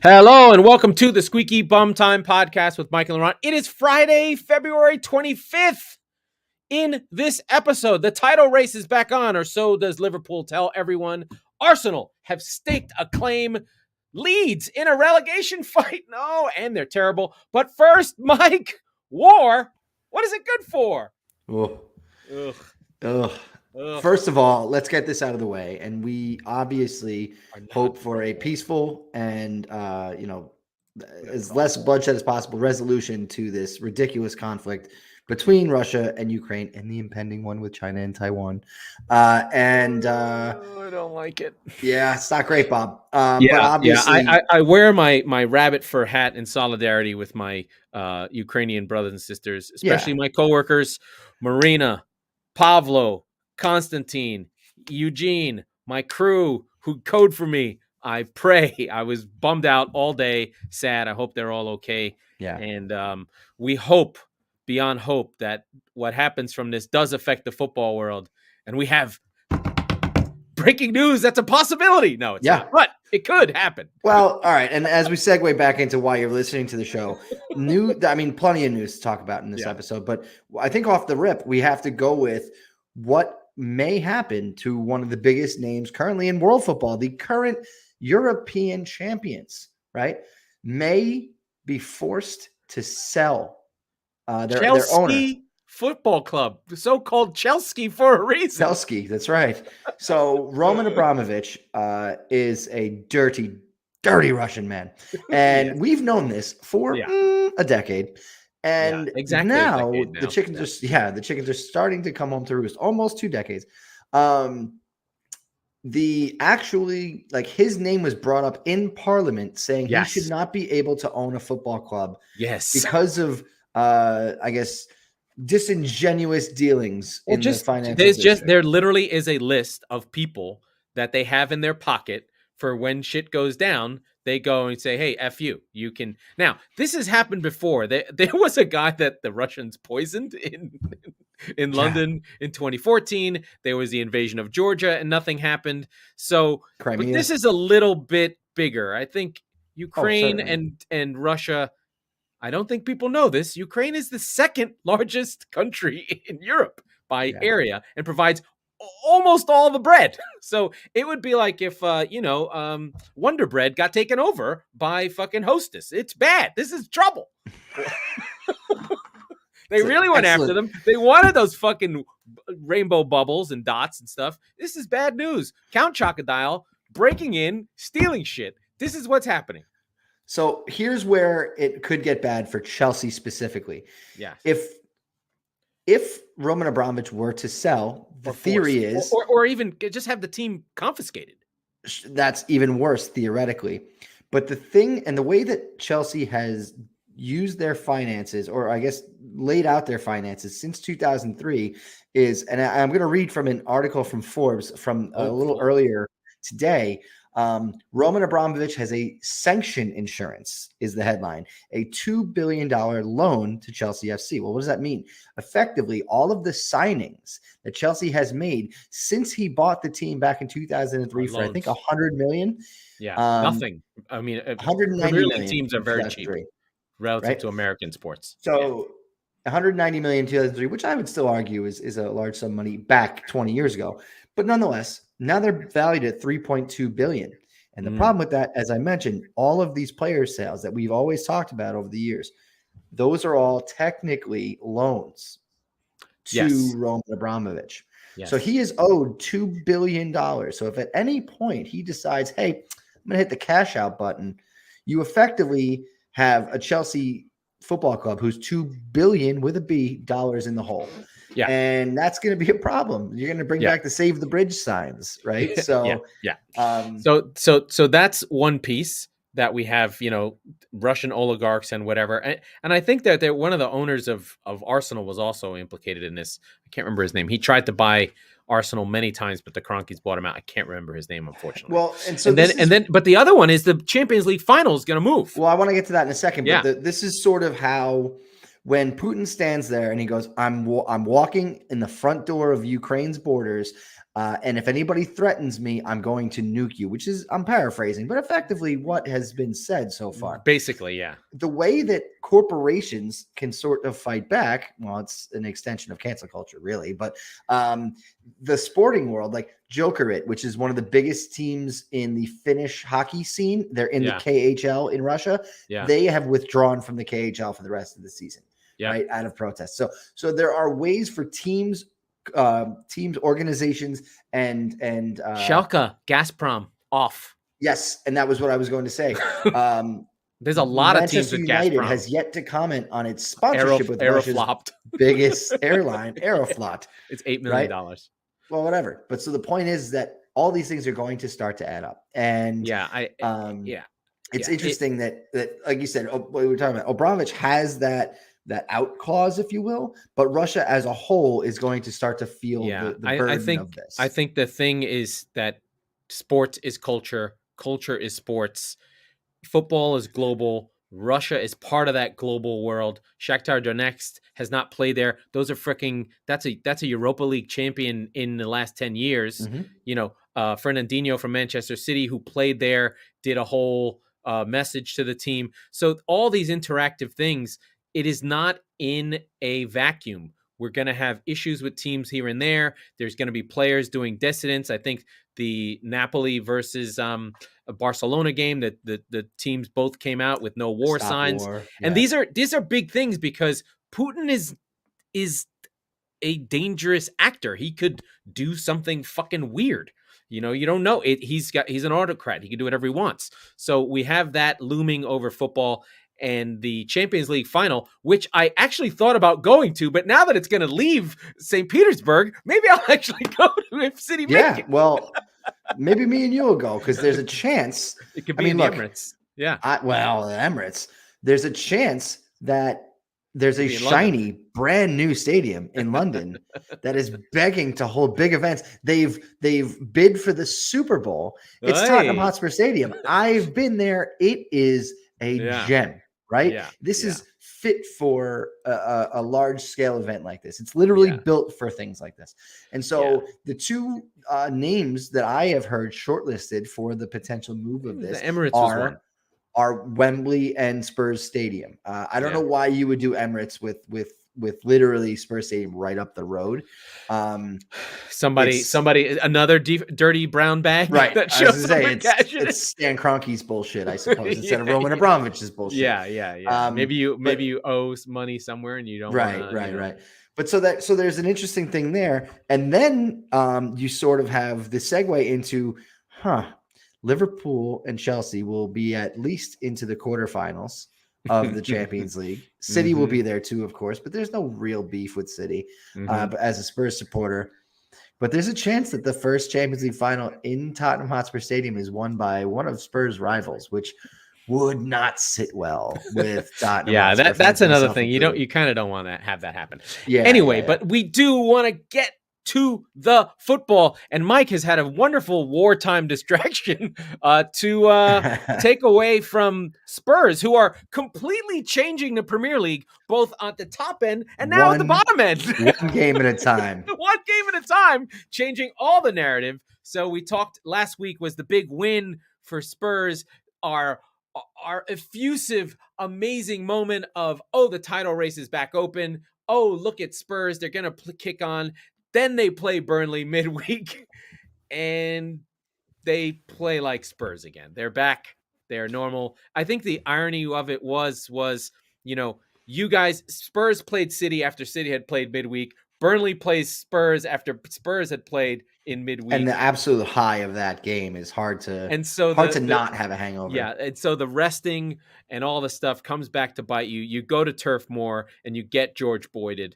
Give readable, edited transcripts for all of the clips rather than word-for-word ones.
Hello and welcome to the Squeaky Bum Time Podcast with Mike and Laurent. It is Friday, February 25th. In this episode, the title race is back on, or so does Liverpool tell everyone. Arsenal have staked a claim. Leeds in a relegation fight. No, and they're terrible. But first, Mike, war. What is it good for? Ugh. First of all, let's get this out of the way. And we obviously hope for a peaceful and, as less bloodshed as possible resolution to this ridiculous conflict between Russia and Ukraine and the impending one with China and Taiwan. I don't like it. Yeah, it's not great, Bob. But obviously, I wear my rabbit fur hat in solidarity with my Ukrainian brothers and sisters, especially my coworkers, Marina, Pavlo, Konstantin, Eugene, my crew who code for me. I pray. I was bummed out all day, sad. I hope they're all okay. Yeah. And we hope beyond hope that what happens from this does affect the football world. And we have breaking news. That's a possibility. No, it's not, but it could happen. Well, all right. And as we segue back into why you're listening to the show, plenty of news to talk about in this episode, but I think off the rip, we have to go with what may happen to one of the biggest names currently in world football, the current European champions, right? May be forced to sell their owner. Football club, so-called Chelsea for a reason. Chelsea, that's right. So Roman Abramovich is a dirty Russian man. And we've known this for a decade. And now the chickens are starting to come home to roost. Almost 2 decades. His name was brought up in Parliament saying he should not be able to own a football club. Yes. Because of disingenuous dealings in the financial district. There literally is a list of people that they have in their pocket for when shit goes down. They go and say, hey, F you. You can. Now, this has happened before. There was a guy that the Russians poisoned in London in 2014. There was the invasion of Georgia and nothing happened. So but this is a little bit bigger. I think Ukraine and Russia, I don't think people know this. Ukraine is the second largest country in Europe by area and provides almost all the bread. So it would be like if, Wonder Bread got taken over by fucking Hostess. It's bad. This is trouble. They really went after them. They wanted those fucking rainbow bubbles and dots and stuff. This is bad news. Count Chocodile breaking in, stealing shit. This is what's happening. So here's where it could get bad for Chelsea specifically. Yeah. If Roman Abramovich were to sell, the theory is... Or even just have the team confiscated. That's even worse, theoretically. But the thing, and the way that Chelsea has used their finances, or I guess laid out their finances since 2003 is, and I'm going to read from an article from Forbes from a little earlier today. Roman Abramovich has a sanction insurance is the headline, a $2 billion loan to Chelsea FC. Well, what does that mean? Effectively, all of the signings that Chelsea has made since he bought the team back in 2003 for, I think, $100 million. Yeah, nothing. I mean, 190 million teams are very cheap relative to American sports. So 190 million in 2003, which I would still argue is a large sum of money back 20 years ago. But nonetheless, now they're valued at 3.2 billion. And the problem with that, as I mentioned, all of these player sales that we've always talked about over the years, those are all technically loans to Roman Abramovich. Yes. So he is owed $2 billion. So if at any point he decides, hey, I'm going to hit the cash out button, you effectively have a Chelsea football club who's $2 billion with a B dollars in the hole. Yeah. And that's going to be a problem. You're going to bring back the Save the Bridge signs, right? So, So that's one piece that we have, Russian oligarchs and whatever. And I think that one of the owners of Arsenal was also implicated in this. I can't remember his name. He tried to buy Arsenal many times, but the Kroenkes bought him out. I can't remember his name, unfortunately. Well, but the other one is the Champions League final is going to move. Well, I want to get to that in a second, but this is sort of how, when Putin stands there and he goes, I'm walking in the front door of Ukraine's borders. And if anybody threatens me, I'm going to nuke you, which is, I'm paraphrasing, but effectively what has been said so far. Basically, yeah. The way that corporations can sort of fight back, well, it's an extension of cancel culture, really, but the sporting world, like Jokerit, which is one of the biggest teams in the Finnish hockey scene, they're in the KHL in Russia. Yeah. They have withdrawn from the KHL for the rest of the season, right, out of protest. So there are ways for teams, organizations, and Schalke, Gazprom off. Yes, and that was what I was going to say. There's a lot of teams with United Gazprom. has yet to comment on its sponsorship with Russia's biggest airline, Aeroflot. It's $8 million. Right? Well, whatever. But so the point is that all these things are going to start to add up. And it's interesting that like you said, what we were talking about, Abramovich has that out clause, if you will, but Russia as a whole is going to start to feel the burden of this. I think the thing is that sports is culture, culture is sports. Football is global. Russia is part of that global world. Shakhtar Donetsk has not played there. Those are that's a Europa League champion in the last 10 years. Mm-hmm. You know, Fernandinho from Manchester City, who played there, did a whole message to the team. So all these interactive things, it is not in a vacuum. We're going to have issues with teams here and there. There's going to be players doing dissidence. I think the Napoli versus Barcelona game, that the teams both came out with no war signs. Yeah. And these are big things because Putin is a dangerous actor. He could do something fucking weird. You know, you don't know. He's an autocrat. He can do whatever he wants. So we have that looming over football. And the Champions League final, which I actually thought about going to, but now that it's going to leave St. Petersburg, maybe I'll actually go to if City make it. Well, maybe me and you will go because there's a chance. It could be in the Emirates. Yeah. Emirates. There's a chance that there's a shiny, brand new stadium in London that is begging to hold big events. They've bid for the Super Bowl. It's Tottenham Hotspur Stadium. I've been there. It is a gem. Right? Yeah, this is fit for a large scale event like this. It's literally built for things like this. And so the two names that I have heard shortlisted for the potential move of this are Wembley and Spurs Stadium. I don't know why you would do Emirates with literally Spurs Stadium right up the road. Somebody, another dirty brown bag, right? That shows it's Stan Kroenke's bullshit, I suppose, instead of Roman Abramovich's bullshit. Yeah. Maybe you owe money somewhere and you don't. Right. But so there's an interesting thing there, and then you sort of have the segue into, Liverpool and Chelsea will be at least into the quarterfinals of the Champions League. City will be there too, of course, but there's no real beef with City but as a Spurs supporter. But there's a chance that the first Champions League final in Tottenham Hotspur Stadium is won by one of Spurs' rivals, which would not sit well with Tottenham. That's another thing. You kind of don't want to have that happen. But we do want to get to the football, and Mike has had a wonderful wartime distraction to take away from Spurs, who are completely changing the Premier League, both at the top end and now at the bottom end. One game at a time. One game at a time, changing all the narrative. So we talked last week was the big win for Spurs, our effusive, amazing moment of, the title race is back open. Oh, look at Spurs. They're going to kick on. Then they play Burnley midweek, and they play like Spurs again. They're back. They're normal. I think the irony of it was, you guys, Spurs played City after City had played midweek. Burnley plays Spurs after Spurs had played in midweek. And the absolute high of that game is hard to not have a hangover. Yeah, and so the resting and all the stuff comes back to bite you. You go to Turf Moor and you get George Boyded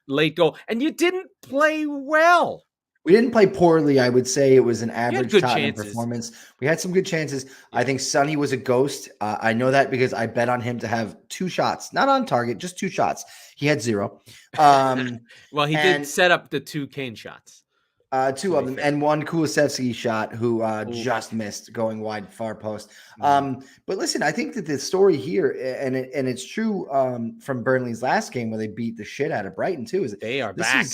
late goal, and you didn't play well. We didn't play poorly. I would say it was an average Tottenham performance. We had some good chances. I think Sonny was a ghost. I know that because I bet on him to have 2 shots, not on target, just 2 shots. He had 0. Well, he did set up the 2 Kane shots. 2 of them, and 1 Kulusevski shot who just missed going wide far post. But listen, I think that the story here, and it's true from Burnley's last game where they beat the shit out of Brighton too, is they are back.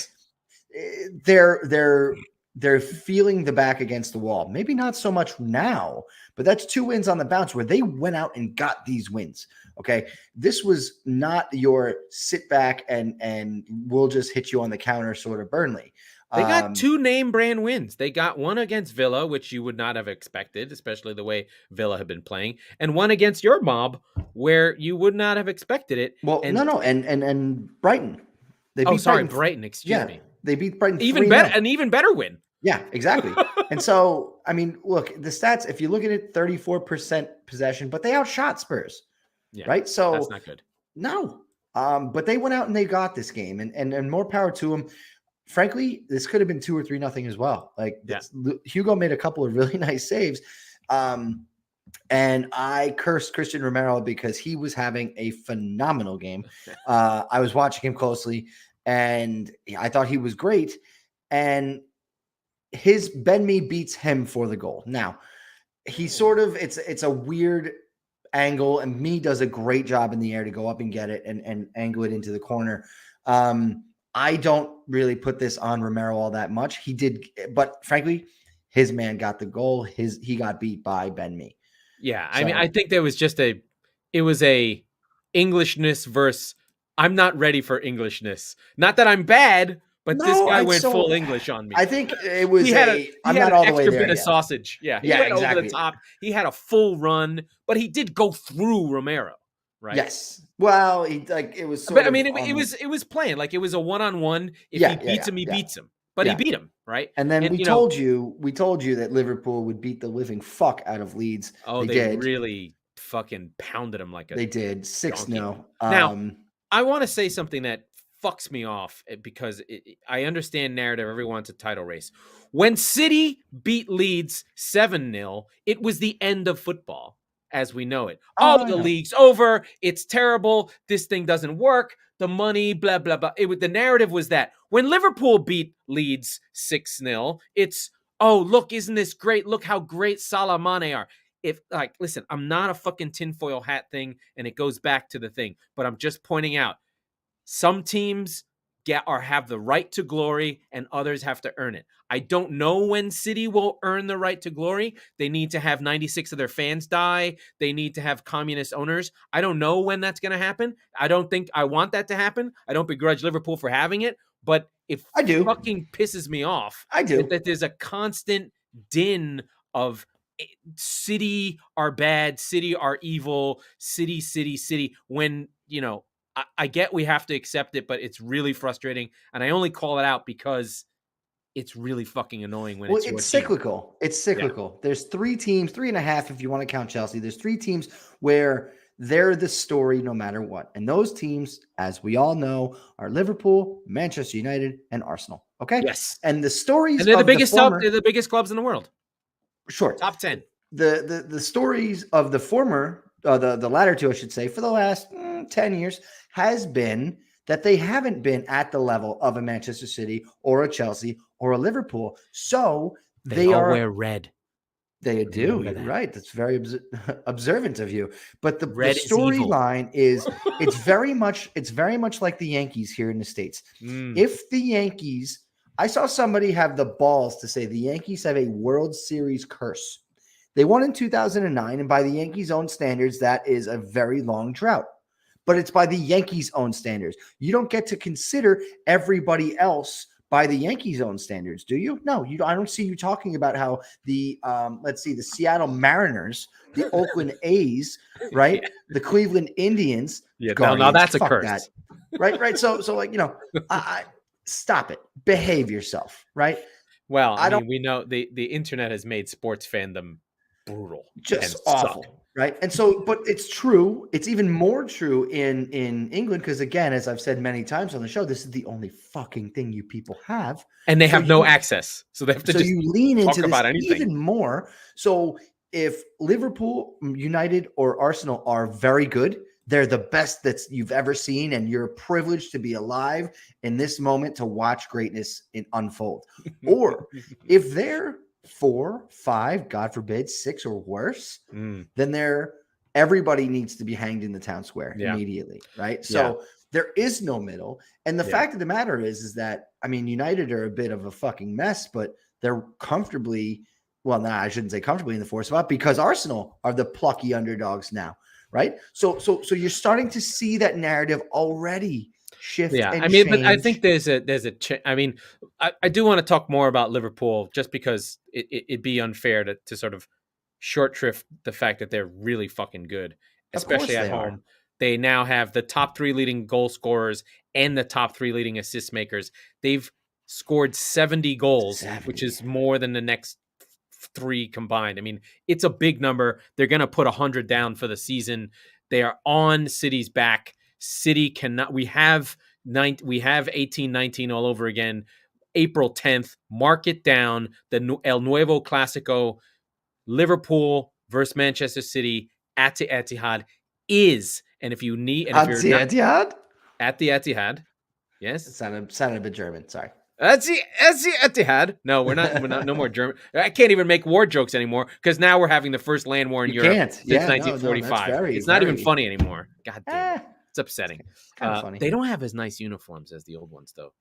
they're feeling the back against the wall. Maybe not so much now, but that's 2 wins on the bounce where they went out and got these wins. Okay. This was not your sit back and we'll just hit you on the counter sort of Burnley. They got 2 name brand wins. They got one against Villa, which you would not have expected, especially the way Villa had been playing, and one against your mob, where you would not have expected it. Well, and Brighton. They beat Brighton. Excuse me. They beat Brighton. Even better, an even better win. Yeah, exactly. And so, I mean, look, the stats. If you look at it, 34% possession, but they outshot Spurs. Yeah, right. So that's not good. No, but they went out and they got this game, and more power to them. Frankly, this could have been 2 or 3-0 as well. Hugo made a couple of really nice saves. And I cursed Christian Romero because he was having a phenomenal game. I was watching him closely and I thought he was great. And his Ben Mee beats him for the goal. Now, he sort of, it's a weird angle, and Mee does a great job in the air to go up and get it and angle it into the corner. I don't really put this on Romero all that much. He did, but frankly, his man got the goal. He got beat by Ben Mee. Yeah, so, I mean, I think there was just it was a Englishness versus I'm not ready for Englishness. Not that I'm bad, but this guy went full English on me. I think it was I'm not all the way there. Bit of sausage. Yeah, he went over the top. He had a full run, but he did go through Romero. Right. Yes. Well, it was. But I mean, it was playing like it was a 1-on-1. If he beats him, he beats him. But he beat him, right? And then we told you that Liverpool would beat the living fuck out of Leeds. Oh, they really fucking pounded him like a. They did 6-0. Now, I want to say something that fucks me off because I understand narrative. Everyone's a title race. When City beat Leeds 7-0, it was the end of football as we know it. The league's over. It's terrible. This thing doesn't work. The money, blah, blah, blah. The narrative was that when Liverpool beat Leeds 6-0, it's, look, isn't this great? Look how great Salah Mane are. Listen, I'm not a fucking tinfoil hat thing, and it goes back to the thing, but I'm just pointing out some teams have the right to glory and others have to earn it. I don't know when City will earn the right to glory. They need to have 96 of their fans die. They need to have communist owners. I don't know when that's going to happen. I don't think I want that to happen. I don't begrudge Liverpool for having it, but it fucking pisses me off. I do. That there's a constant din of City are bad, City are evil, City, when, I get we have to accept it, but it's really frustrating. And I only call it out because it's really fucking annoying when it's cyclical. It's cyclical. Yeah. There's 3 teams, 3.5 if you want to count Chelsea. There's 3 teams where they're the story no matter what. And those teams, as we all know, are Liverpool, Manchester United, and Arsenal. Okay? Yes. And the stories and they're the biggest they're the biggest clubs in the world. Sure. Top 10. The stories of the former the latter 2, I should say, for the last 10 years has been that they haven't been at the level of a Manchester City or a Chelsea or a Liverpool. So they all wear red. They do. You're right. That's very observant of you. But the storyline is it's very much like the Yankees here in the States. If the Yankees, I saw somebody have the balls to say the Yankees have a World Series curse. They won in 2009, and by the Yankees' own standards, that is a very long drought. But it's by the Yankees' own standards. You don't get to consider everybody else by the Yankees' own standards, do you? No, I don't see you talking about how the the Seattle Mariners, the Oakland A's, right, the Cleveland Indians. Yeah, now that's a curse, that. Right. So I stop it. Behave yourself, right? Well, I mean, we know the internet has made sports fandom brutal, just awful. Right. And so, but it's true. It's even more true in England because, again, as I've said many times on the show, this is the only fucking thing you people have. And they have no access. So they have to you lean into this even more. So if Liverpool, United, or Arsenal are very good, they're the best that you've ever seen. And you're privileged to be alive in this moment to watch greatness unfold. Or if they're 4, 5, God forbid, 6 or worse, then they're everybody needs to be hanged in the town square Yeah. immediately, right? So there is no middle. And the fact of the matter is that, I mean, United are a bit of a fucking mess, but they're comfortably, well, I shouldn't say comfortably in the fourth spot, because Arsenal are the plucky underdogs now, right? So you're starting to see that narrative already shift. Yeah, and I mean, change. but I think I mean, I do want to talk more about Liverpool, just because it'd be unfair to sort of short shrift the fact that they're really fucking good, especially at home. They now have the top 3 leading goal scorers and the top 3 leading assist makers. They've scored 70 goals, which is more than the next 3 combined. I mean, it's a big number. They're going to put 100 down for the season. They are on City's back. City cannot. We have 18-19 all over again. April 10th. Mark it down. The El Nuevo Clasico, Liverpool versus Manchester City at the Etihad is. And if you need, and if you're not, Etihad? At the Etihad, yes, it sounded a bit German. Sorry. That's the Etihad. No, we're not. No more German. I can't even make war jokes anymore, because now we're having the first land war in Europe since 1945. It's not even funny anymore. God damn it. It's upsetting. It's kind of funny. They don't have as nice uniforms as the old ones, though.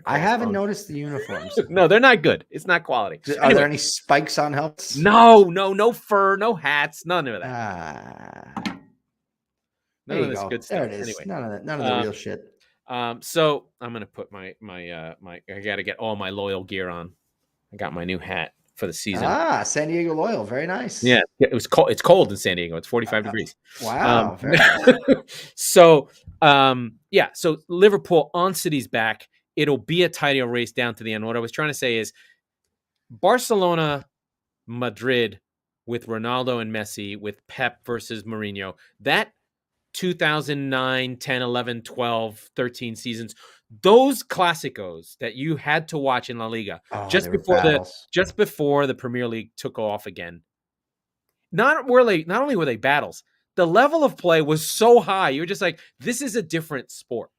I haven't noticed the uniforms. No, they're not good. It's not quality. Are there any spikes on helmets? No fur, no hats, none of that. None of this good stuff. There it is. Anyway, none of the real shit. So I'm gonna put my I gotta get all my loyal gear on. I got my new hat for the season. San Diego Loyal, very nice. Yeah, it was cold. It's cold in San Diego. It's 45 degrees. Wow. Very nice. So Liverpool on City's back. It'll be a title race down to the end. What I was trying to say is Barcelona, Madrid with Ronaldo and Messi, with Pep versus Mourinho. That 2009, 10, 11, 12, 13 seasons, those Clásicos that you had to watch in La Liga just before the Premier League took off again. Not only were they battles, the level of play was so high. You were just like, this is a different sport.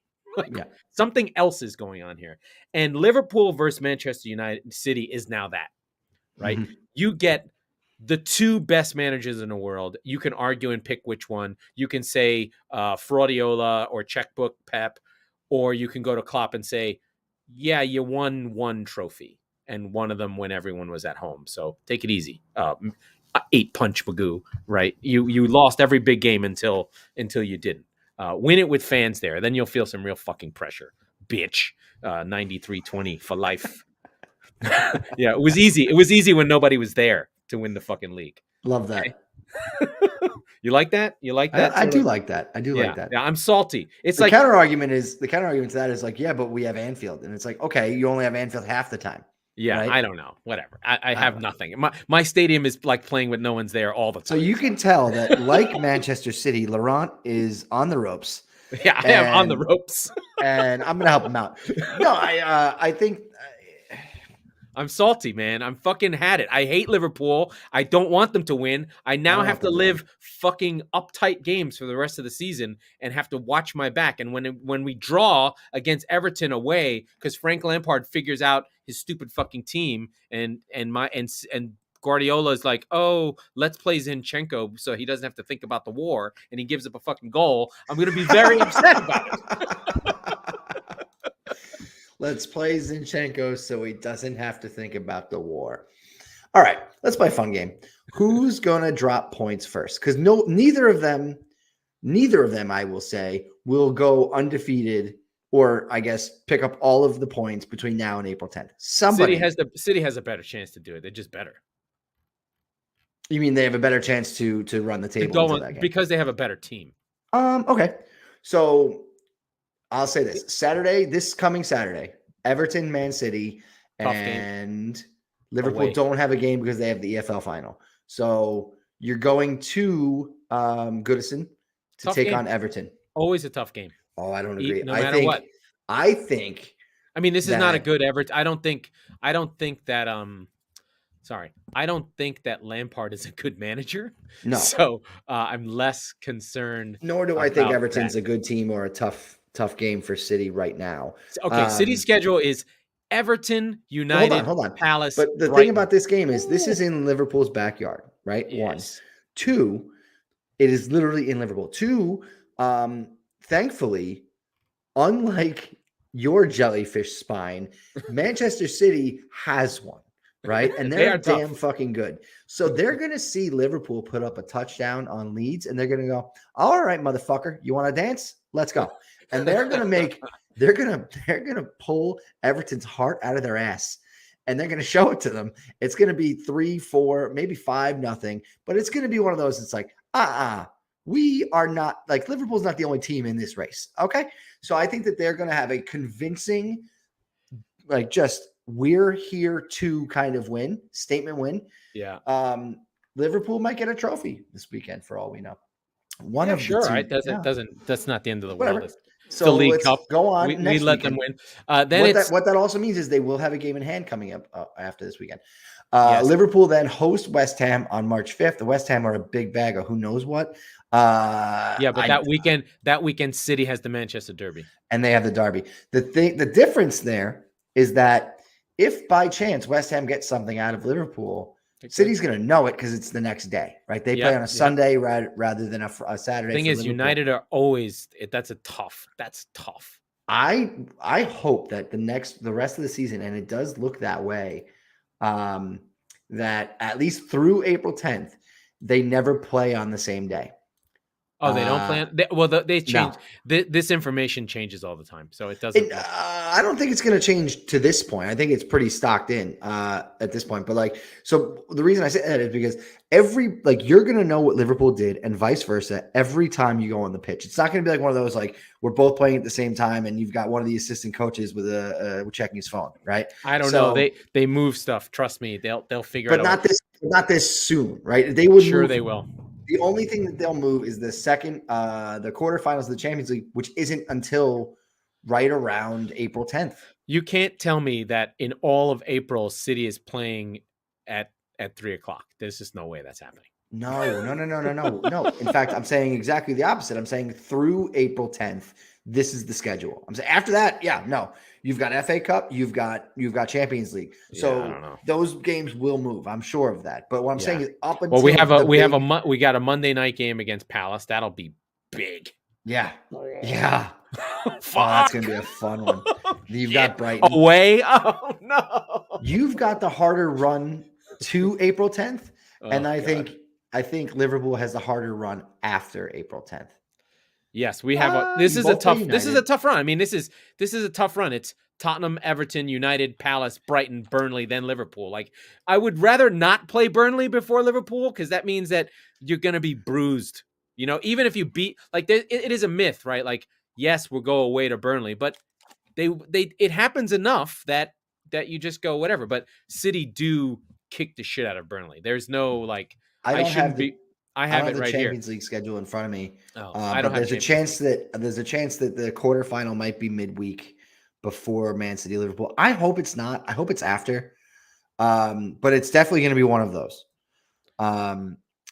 Something else is going on here. And Liverpool versus Manchester United City is now that, right? Mm-hmm. You get the 2 best managers in the world. You can argue and pick which one. You can say Fraudiola or checkbook Pep, or you can go to Klopp and say, yeah, you won 1 trophy, and one of them when everyone was at home. So take it easy. 8-punch Magoo, right? You lost every big game until you didn't. Win it with fans there. Then you'll feel some real fucking pressure. Bitch. 93-20 for life. Yeah, it was easy. It was easy when nobody was there to win the fucking league. Love that. You like that? You like that? I do like that. I do like that. Yeah, I'm salty. It's the like counter argument to that is like, yeah, but we have Anfield. And it's like, okay, you only have Anfield half the time. Yeah, right? I don't know. Whatever. I have nothing. My stadium is like playing with no one's there all the time. So you can tell that, like Manchester City, Laurent is on the ropes. Yeah, I am on the ropes. And I'm going to help him out. No, I think... I'm salty, man. I'm fucking had it. I hate Liverpool. I don't want them to win. I now have to live fucking uptight games for the rest of the season and have to watch my back. And when we draw against Everton away, because Frank Lampard figures out his stupid fucking team, and Guardiola is like, oh, let's play Zinchenko so he doesn't have to think about the war, and he gives up a fucking goal, I'm going to be very upset about it. Let's play Zinchenko so he doesn't have to think about the war. All right, let's play a fun game. Who's going to drop points first? Because neither of them, I will say, will go undefeated, or I guess pick up all of the points between now and April 10th. City has a better chance to do it. They're just better. You mean they have a better chance to run the table into that game? Because they have a better team. Okay. So I'll say this coming Saturday, Everton, Man City, and Liverpool don't have a game because they have the EFL final. So you're going to Goodison to take on Everton. Always a tough game. Oh, I don't agree. No matter what. I think. I mean, this is not a good Everton. I don't think that. I don't think that Lampard is a good manager. No. So I'm less concerned. Nor do I think Everton's a good team or a tough game for City right now. Okay, City's schedule is Everton, United, hold on. Palace. But the thing about this game is this is in Liverpool's backyard, right? Yes. 1. 2, It is literally in Liverpool. Two, thankfully, unlike your jellyfish spine, Manchester City has one, right? And They they're are tough. damn fucking good. So they're going to see Liverpool put up a touchdown on Leeds, and they're going to go, all right, motherfucker, you want to dance? Let's go. And they're going to make, they're going to pull Everton's heart out of their ass. And they're going to show it to them. It's going to be 3-4, maybe 5-0, but it's going to be one of those. It's like, we are not, like, Liverpool's not the only team in this race. Okay. So I think that they're going to have a convincing, like, just we're here to kind of win, statement win. Yeah. Liverpool might get a trophy this weekend for all we know. One of sure. the two. Right. That's not the end of the Whatever. world. So the League let's Cup. go on. We next let weekend. them win. Then what that also means is they will have a game in hand coming up after this weekend. Yes. Liverpool then host West Ham on March 5th. The West Ham are a big bag of who knows what. But that weekend, City has the Manchester Derby, and they have the Derby. The difference there is that if by chance West Ham gets something out of Liverpool, City's going to know it because it's the next day, right? They play on a Sunday rather than a Saturday. The thing is, Liverpool. United are always that's tough. I hope that the rest of the season, and it does look that way, that at least through April 10th, they never play on the same day. Oh, they don't plan. They change. No. This information changes all the time, so it doesn't. I don't think it's going to change to this point. I think it's pretty stocked in at this point. But so the reason I say that is because you're going to know what Liverpool did, and vice versa, every time you go on the pitch. It's not going to be like one of those we're both playing at the same time, and you've got one of the assistant coaches with checking his phone, right? I don't know. They move stuff. Trust me, they'll figure it out. But not this soon, right? They would. Sure, they will. The only thing that they'll move is the quarterfinals of the Champions League, which isn't until right around April 10th. You can't tell me that in all of April, City is playing at 3:00. There's just no way that's happening. No. In fact, I'm saying exactly the opposite. I'm saying through April 10th, this is the schedule. I'm saying after that, no. You've got FA Cup, you've got Champions League. So those games will move. I'm sure of that. But what I'm saying is up until we got a Monday night game against Palace. That'll be big. Yeah. That's gonna be a fun one. You've got Brighton away. Oh no. You've got the harder run to April 10th, and I think Liverpool has the harder run after April 10th. Yes, we have. This is a tough run. I mean, this is a tough run. It's Tottenham, Everton, United, Palace, Brighton, Burnley, then Liverpool. I would rather not play Burnley before Liverpool because that means that you're going to be bruised. Even if you beat, it is a myth, right? Yes, we'll go away to Burnley, but it happens enough that you just go whatever. But City do kick the shit out of Burnley. There's no I shouldn't be. I have it right here. Champions League schedule in front of me. There's a chance that the quarterfinal might be midweek before Man City Liverpool. I hope it's not. I hope it's after. But it's definitely going to be one of those.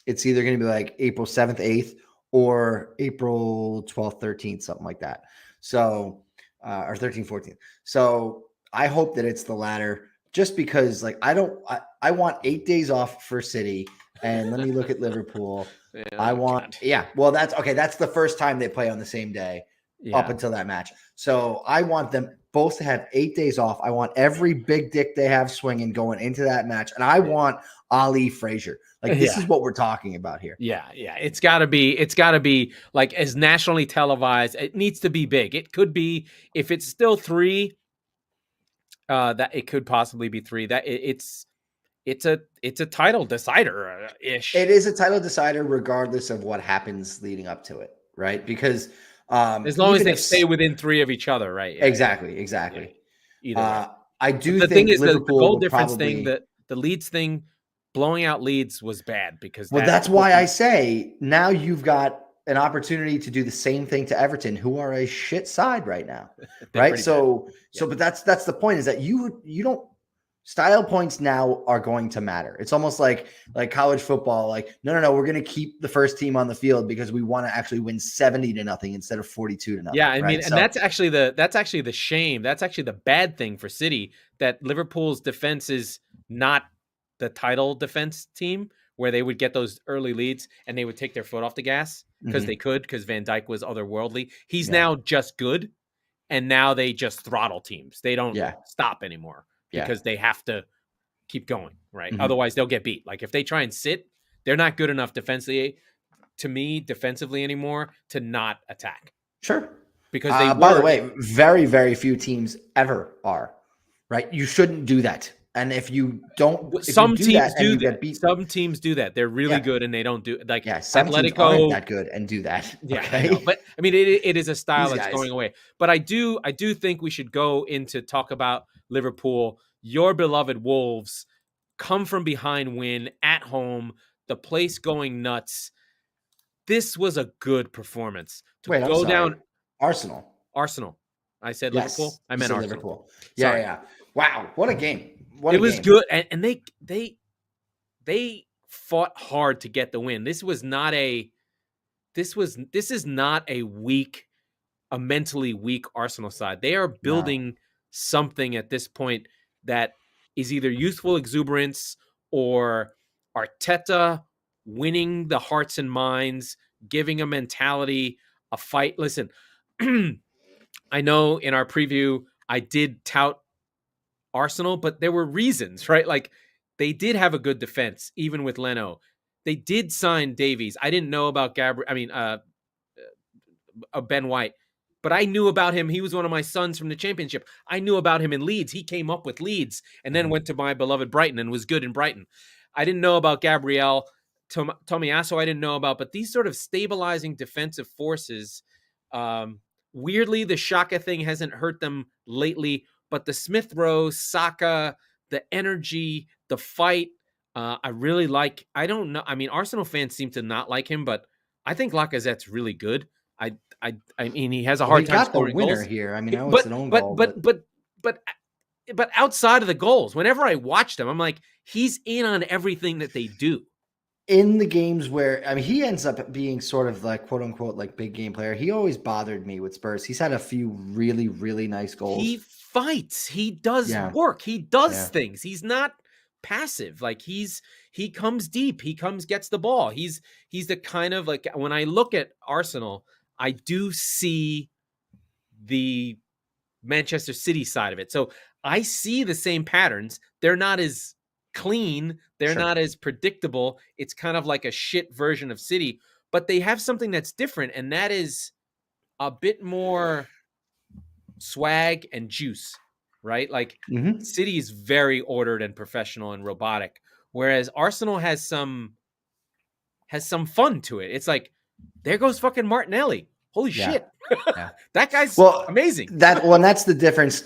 It's either going to be April 7th, 8th, or April 12th, 13th, something like that. So, or 13th, 14th. So I hope that it's the latter, just because I want 8 days off for City. And let me look at Liverpool. Well, that's okay. That's the first time they play on the same day up until that match. So I want them both to have 8 days off. I want every big dick they have swinging going into that match. And I want Ali Frazier. This is what we're talking about here. Yeah. It's gotta be as nationally televised. It needs to be big. It could be, if it's still 3, that it could possibly be 3. That it's a title decider ish. It is a title decider regardless of what happens leading up to it, right? Because as long as they stay within 3 of each other, right? Exactly. Yeah. Either way. I do the think thing is Liverpool the goal difference thing, the Leeds thing, blowing out Leeds was bad because that's why I say now you've got an opportunity to do the same thing to Everton, who are a shit side right now, right? But that's the point, is that you don't. Style points now are going to matter. It's almost like college football. No, we're going to keep the first team on the field because we want to actually win 70-0 instead of 42-0. Yeah, I mean, and that's actually the shame. That's actually the bad thing for City, that Liverpool's defense is not the title defense team, where they would get those early leads and they would take their foot off the gas because they could, because Van Dijk was otherworldly. He's now just good, and now they just throttle teams. They don't stop anymore because they have to keep going, right? Otherwise, they'll get beat. Like if they try and sit, they're not good enough defensively anymore to not attack. Sure. Because they by the way, very, very few teams ever are, right? You shouldn't do that. And if you don't, some teams do that. Some teams do that. They're really good, and they don't do like. Some teams aren't that good and do that. Yeah, okay? But I mean, it is a style that's going away. But I do think we should go into talk about Liverpool. Your beloved Wolves come from behind, win at home. The place going nuts. This was a good performance. Wait, I'm sorry. Arsenal. I said Liverpool. I meant Arsenal. Liverpool. Yeah. Wow, what a game! It was good, and they fought hard to get the win. This is not a mentally weak Arsenal side. They are building something at this point that is either youthful exuberance or Arteta winning the hearts and minds, giving a mentality, a fight. Listen, I know in our preview I did tout Arsenal, but there were reasons, right? Like they did have a good defense, even with Leno. They did sign Davies. I didn't know about Ben White, but I knew about him. He was one of my sons from the championship. I knew about him in Leeds. He came up with Leeds and then went to my beloved Brighton and was good in Brighton. I didn't know about Gabriel. Tomiyasu I didn't know about, but these sort of stabilizing defensive forces, weirdly, the Xhaka thing hasn't hurt them lately, but the Smith Rowe, Saka, the energy, the fight, I really like. I don't know. I mean, Arsenal fans seem to not like him, but I think Lacazette's really good. I mean, he has a hard time scoring goals. He got the winner here. I mean, I know it's an own goal, but outside of the goals, whenever I watch them, I'm like, he's in on everything that they do. In the games where, I mean, he ends up being sort of like, quote unquote, like big game player. He always bothered me with Spurs. He's had a few really, really nice goals. He fights. He does work. He does things. He's not passive. Like he comes deep. He gets the ball. He's the kind of like, when I look at Arsenal, I do see the Manchester City side of it. So I see the same patterns. They're not as clean. They're not as predictable. It's kind of like a shit version of City, but they have something that's different, and that is a bit more swag and juice, right? Like City is very ordered and professional and robotic, whereas Arsenal has some fun to it. It's like, there goes fucking Martinelli. Holy shit. That guy's amazing. That's the difference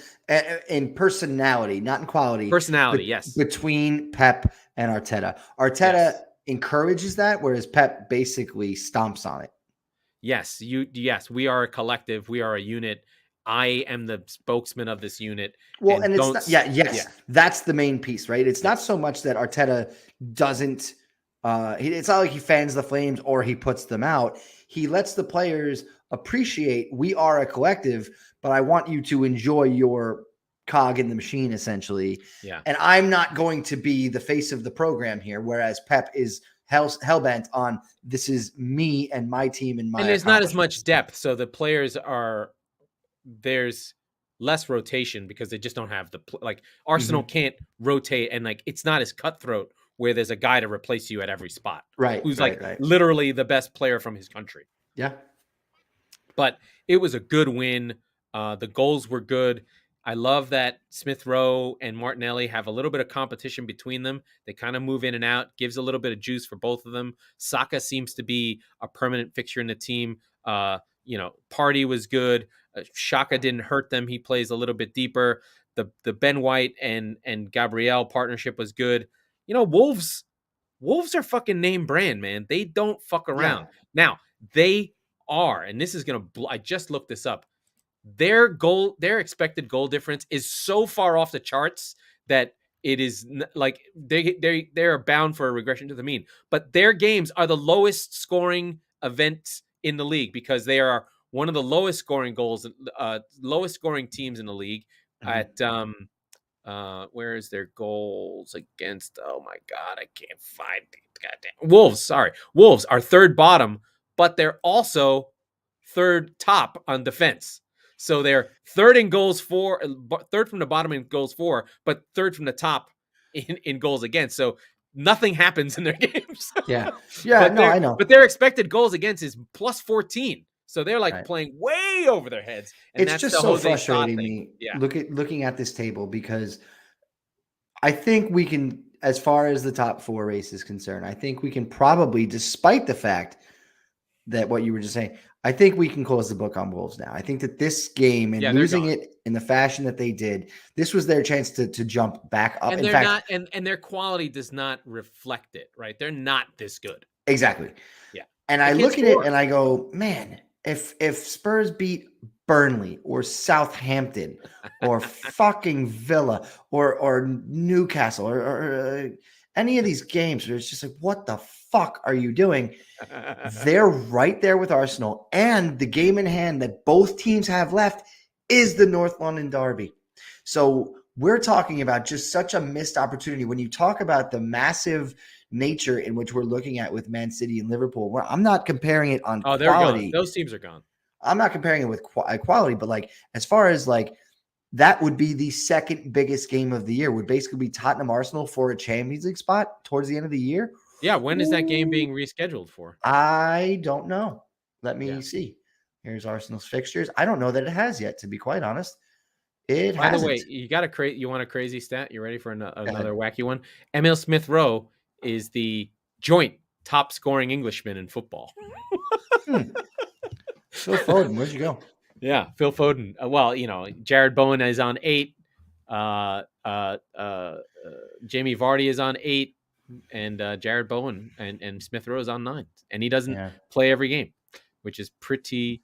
in personality, not in quality. Personality, yes. Between Pep and Arteta. Arteta encourages that, whereas Pep basically stomps on it. Yes, we are a collective. We are a unit. I am the spokesman of this unit. Well, and it's not, that's the main piece, right? It's not so much that Arteta doesn't it's not like he fans the flames or he puts them out. He lets the players appreciate we are a collective, but I want you to enjoy your cog in the machine, essentially. Yeah. And I'm not going to be the face of the program here, whereas Pep is hellbent on this is me and my team and my. And there's not as much depth, so the players there's less rotation because they just don't have Arsenal can't rotate, and like it's not as cutthroat where there's a guy to replace you at every spot, right? Who's literally the best player from his country. Yeah. But it was a good win. The goals were good. I love that Smith Rowe and Martinelli have a little bit of competition between them. They kind of move in and out, gives a little bit of juice for both of them. Saka seems to be a permanent fixture in the team. Partey was good. Xhaka didn't hurt them. He plays a little bit deeper. The Ben White and Gabriel partnership was good. Wolves are fucking name brand, man. They don't fuck around. Yeah. Now, they are, and this is going to I just looked this up. Their expected goal difference is so far off the charts that it is like they're bound for a regression to the mean. But their games are the lowest scoring events in the league because they are one of the lowest scoring teams in the league at Where is their goals against? Oh my God, I can't find it. Goddamn Wolves. Sorry, Wolves are third bottom, but they're also third top on defense. So they're third in goals for, third from the bottom in goals for, but third from the top in goals against. So nothing happens in their games. Yeah. Yeah. No, I know. But their expected goals against is plus 14. So they're like Right. playing way over their heads. And It's that's just the so Jose Sa frustrating thing. me Yeah. looking at this table, because I think we can, as far as the top 4 race is concerned, I think we can probably, despite the fact that what you were just saying, I think we can close the book on Wolves now. I think that this game, and losing it in the fashion that they did, this was their chance to jump back up. And in they're fact, not, and their quality does not reflect it, right? They're not this good. Exactly. Yeah. And I look at it and I go, man, if Spurs beat Burnley or Southampton or fucking Villa or Newcastle or any of these games where it's just like, what the fuck are you doing? They're right there with Arsenal, and the game in hand that both teams have left is the North London derby. So we're talking about just such a missed opportunity. When you talk about the massive nature in which we're looking at with Man City and Liverpool, where I'm not comparing it on they're quality. Gone. Those teams are gone. I'm not comparing it with quality, but like, as far as like, that would be the second biggest game of the year, would basically be Tottenham Arsenal for a Champions League spot towards the end of the year. Yeah. When is that game being rescheduled for? I don't know. Let me see. Here's Arsenal's fixtures. I don't know that it has yet, to be quite honest. It By hasn't. the way, you want a crazy stat? You ready for another wacky one? Emil Smith-Rowe is the joint top scoring Englishman in football. Phil Foden, where'd you go? Yeah, Phil Foden. Well, Jared Bowen is on 8. Jamie Vardy is on 8, and Jared Bowen and Smith-Rowe is on 9. And he doesn't play every game, which is pretty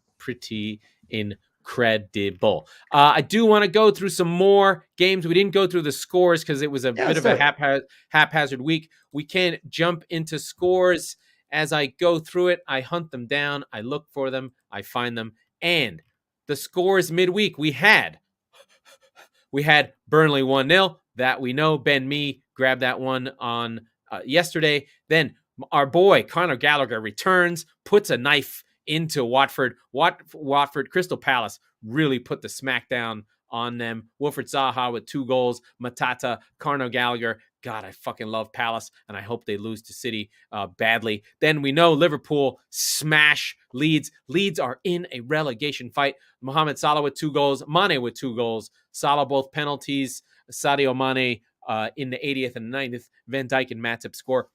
incredible. I do want to go through some more games. We didn't go through the scores because it was a bit of a haphazard week. We can jump into scores. As I go through it, I hunt them down, I look for them, I find them. And the scores midweek, we had Burnley 1-0. That we know. Ben Mee grabbed that one on yesterday. Then our boy Conor Gallagher returns, puts a knife into Watford. Watford, Crystal Palace really put the smackdown on them. Wilfried Zaha with 2 goals. Matata, Conor Gallagher. God, I fucking love Palace, and I hope they lose to City badly. Then we know Liverpool smash Leeds. Leeds are in a relegation fight. Mohamed Salah with 2 goals. Mane with 2 goals. Salah both penalties. Sadio Mane in the 80th and 90th. Van Dijk and Matip score.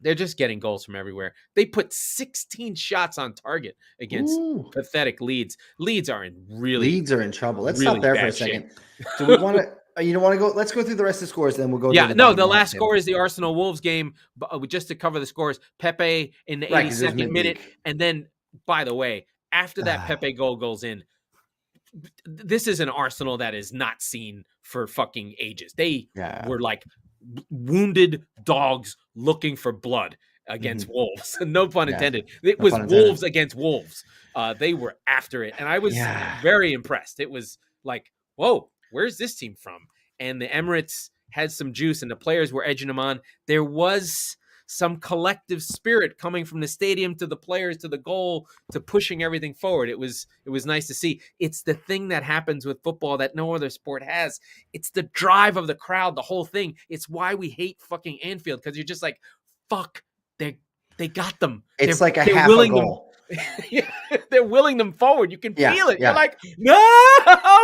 They're just getting goals from everywhere. They put 16 shots on target against pathetic Leeds. Leeds are in trouble. Let's stop there for a second. Do we want to? You don't want to go? Let's go through the rest of the scores, then we'll go. The last score is the Arsenal Wolves game. But just to cover the scores, Pepe in the 82nd minute, and then, by the way, after that Pepe goal goes in, this is an Arsenal that is not seen for fucking ages. They were like wounded dogs looking for blood against Wolves. No pun intended. It was Wolves against Wolves. They were after it, and I was very impressed. It was like, whoa, where's this team from? And the Emirates had some juice, and the players were edging them on. There was some collective spirit coming from the stadium to the players, to the goal, to pushing everything forward. It was nice to see. It's the thing that happens with football that no other sport has. It's the drive of the crowd, the whole thing. It's why we hate fucking Anfield, because you're just like, fuck, they got them. It's like a half a goal. They're willing them forward. You can feel it. You're like, no,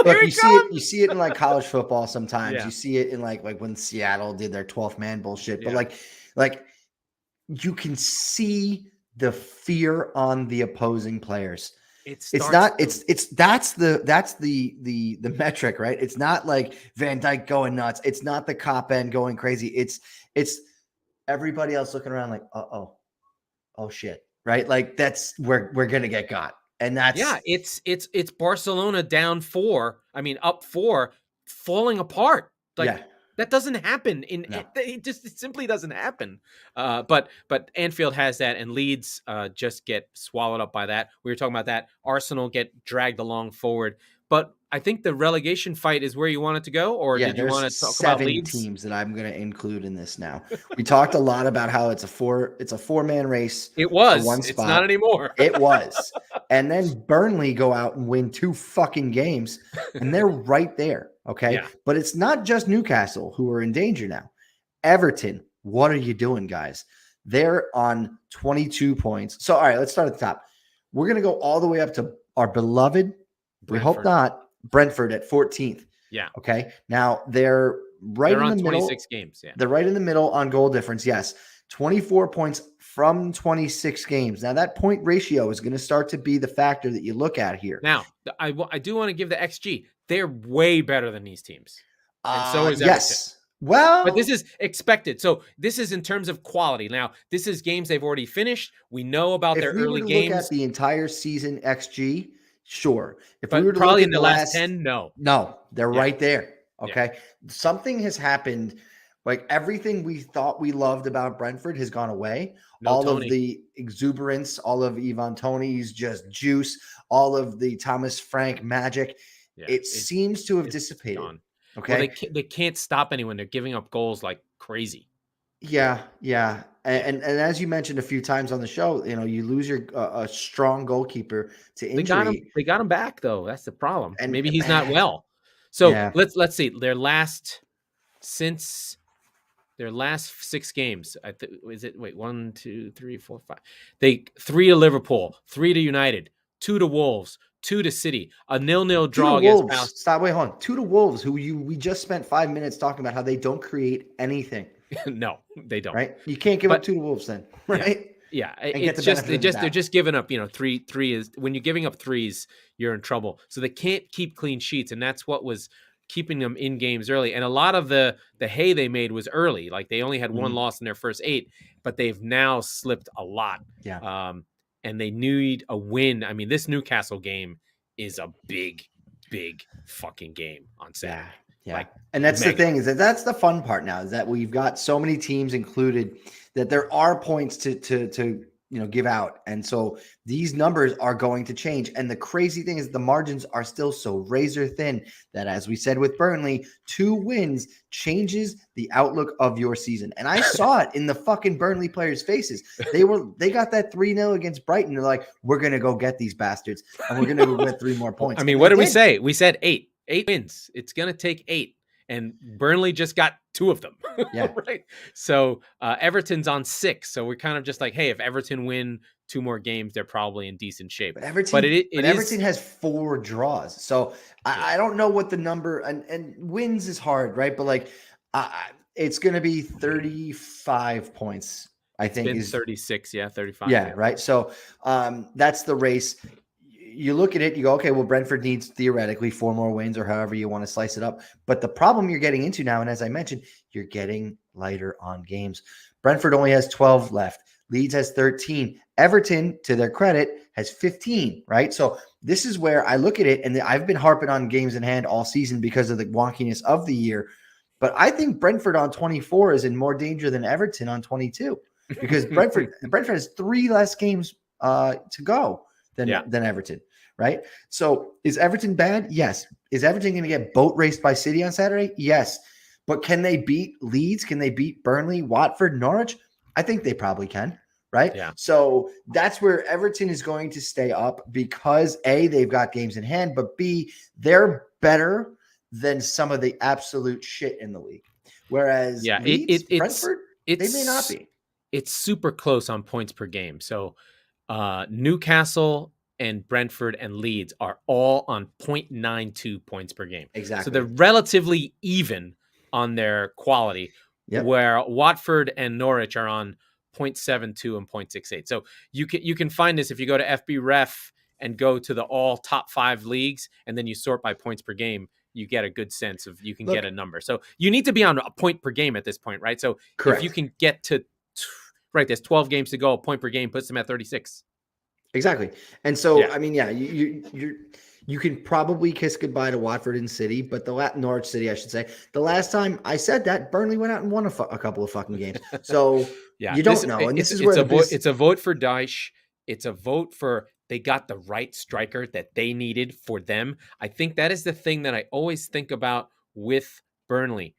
here it comes. You see it in like college football sometimes. You see it in like when Seattle did their 12th man bullshit. But like you can see the fear on the opposing players. That's the metric, right? It's not like Van Dijk going nuts. It's not the cop end going crazy. It's everybody else looking around like, oh shit. Right? Like that's where we're going to get got. And that's it's Barcelona down 4. I mean, up 4, falling apart. Like That doesn't happen No. it simply doesn't happen. But Anfield has that, and Leeds just get swallowed up by that. We were talking about that. Arsenal get dragged along forward. But I think the relegation fight is where you want it to go, or Yeah, did you there's want to talk about 7 Leeds? teams that I'm going to include in this now. We talked a lot about how it's a 4-man race. It for was. one It's spot. not anymore. It was. And then Burnley go out and win 2 fucking games, and they're right there, okay? Yeah. But it's not just Newcastle who are in danger now. Everton, what are you doing, guys? They're on 22 points. So, all right, let's start at the top. We're going to go all the way up to our beloved, we hope not, Brentford at 14th. Yeah. Okay. Now they're right They're in on the middle. 26 games. Yeah. They're right in the middle on goal difference. Yes. 24 points from 26 games. Now that point ratio is going to start to be the factor that you look at here. Now, I do want to give the XG. They're way better than these teams. And so is Everton. Yes. Well, but this is expected. So this is in terms of quality. Now, this is games they've already finished. We know about their early games. Look at the entire season XG, sure. If but we were to probably look at in the last 10, no. No, they're right there. Okay. Yeah. Something has happened. Like everything we thought we loved about Brentford has gone away. All Tony. Of the exuberance, all of Ivan Toney's just juice, all of the Thomas Frank magic. Yeah, it seems to have dissipated. Gone. Okay. Well, they can't stop anyone. They're giving up goals like crazy. Yeah. Yeah. And as you mentioned a few times on the show, you lose your a strong goalkeeper to injury. They got him back though. That's the problem. And maybe he's not well. So let's see. Their last 6 games. Is it 1, 2, 3, 4, 5? 3 to Liverpool, 3 to United, 2 to Wolves, 2 to City, a 0-0 draw against Wolves. Stop, wait, hold on. 2 to Wolves, we just spent 5 minutes talking about how they don't create anything. No, they don't. Right? You can't give up 2 to Wolves then, right? Yeah. They're just giving up, 3 is when you're giving up threes, you're in trouble. So they can't keep clean sheets, and that's what was keeping them in games early. And a lot of the hay they made was early. Like they only had 1 loss in their first 8, but they've now slipped a lot. Yeah. And they need a win. I mean, this Newcastle game is a big fucking game on Saturday. Yeah. Like, and that's the thing, is that's the fun part now, is that we've got so many teams included that there are points to give out. And so these numbers are going to change. And the crazy thing is the margins are still so razor thin that, as we said with Burnley, 2 wins changes the outlook of your season. And I saw it in the fucking Burnley players' faces. They got that 3-0 against Brighton. They're like, we're going to go get these bastards and we're going to go get 3 more points. I mean, what did we say? We said 8 wins. It's going to take 8. And Burnley just got 2 of them. Yeah. Right. So Everton's on 6. So we're kind of just like, hey, if Everton win 2 more games, they're probably in decent shape. But Everton has 4 draws. So I don't know what the number, and wins is hard, right? But like it's going to be 35 points. I think is 36. Yeah. 35. Yeah. Right. So that's the race. You look at it, you go, okay, well, Brentford needs theoretically 4 more wins, or however you want to slice it up. But the problem you're getting into now, and as I mentioned, you're getting lighter on games. Brentford only has 12 left. Leeds has 13. Everton, to their credit, has 15, right? So this is where I look at it, and I've been harping on games in hand all season because of the wonkiness of the year. But I think Brentford on 24 is in more danger than Everton on 22, because Brentford has 3 less games to go than Everton, right? So is Everton bad? Yes. Is Everton going to get boat raced by City on Saturday? Yes. But can they beat Leeds? Can they beat Burnley, Watford, Norwich? I think they probably can, right? Yeah. So that's where Everton is going to stay up, because A, they've got games in hand, but B, they're better than some of the absolute shit in the league. Whereas Leeds, Brentford, they may not be. It's super close on points per game. So Newcastle and Brentford and Leeds are all on 0.92 points per game. Exactly. So they're relatively even on their quality, where Watford and Norwich are on 0.72 and 0.68. So you can find this if you go to FB Ref and go to the all top 5 leagues, and then you sort by points per game. You get a good sense of, you can get a number. So you need to be on a point per game at this point, right? So Correct. If you can get to, right, there's 12 games to go, a point per game puts them at 36. Exactly. And so, Yeah. I mean, yeah, you can probably kiss goodbye to Watford and City, but Norwich City, I should say. The last time I said that, Burnley went out and won a couple of fucking games. So Yeah, you don't know, and this is where the it's a vote for Dyche. It's a vote for they got the right striker that they needed for them. I think that is the thing that I always think about with Burnley.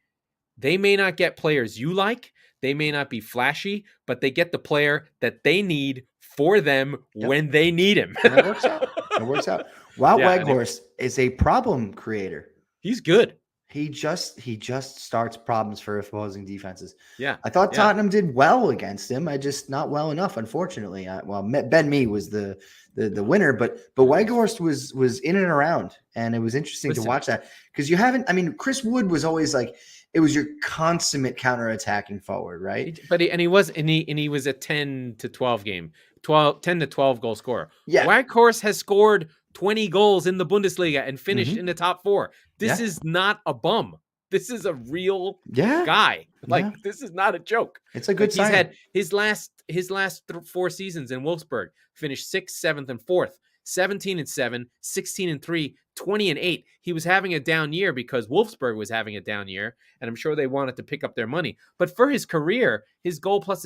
They may not get players you like, they may not be flashy, but they get the player that they need for them yep, when they need him. and it works out. It works out. Wout Yeah, Weghorst is a problem creator. he's good. He just starts problems for opposing defenses. Yeah, I thought yeah. Tottenham did well against him. I just not well enough, unfortunately. Ben Mee was the winner, but Weghorst was in and around, and it was interesting to watch that because you haven't. I mean, Chris Wood was always like it was your consummate counterattacking forward, right? But he was a 10 to 12 game, 10 to 12 goal scorer. Yeah, Weghorst has scored 20 goals in the Bundesliga and finished in the top 4. This is not a bum. This is a real guy. Like this is not a joke. It's a good sign. He's had his last 4 seasons in Wolfsburg, finished 6th, 7th, and 4th. 17-7, 16-3, 20-8. He was having a down year because Wolfsburg was having a down year, and I'm sure they wanted to pick up their money. But for his career, his goals plus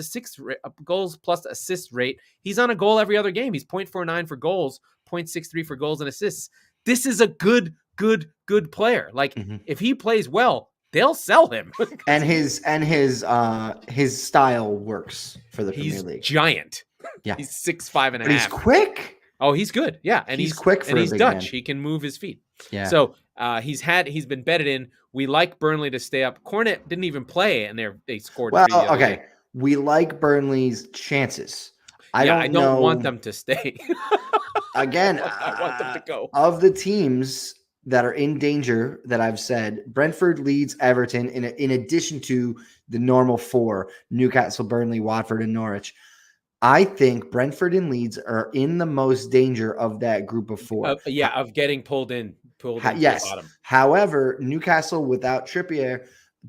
assist rate, he's on a goal every other game. He's 0.49 for goals, 0.63 for goals and assists. This is a good player. Like if he plays well, they'll sell him. and his style works for the Premier League. He's giant. Yeah, he's 6'5" and a half. He's quick. Oh, he's good. Yeah, and he's quick and he's a big Dutch. Man. He can move his feet. Yeah. So he's been bedded in. We like Burnley to stay up. Cornet didn't even play, and they scored. Well, okay. Day. We like Burnley's chances. I don't want them to stay. Again, I want them to go. Of the teams that are in danger that I've said, Brentford, Leeds, Everton, in addition to the normal 4, Newcastle, Burnley, Watford, and Norwich. I think Brentford and Leeds are in the most danger of that group of 4. Of getting pulled in yes. To the bottom. However, Newcastle without Trippier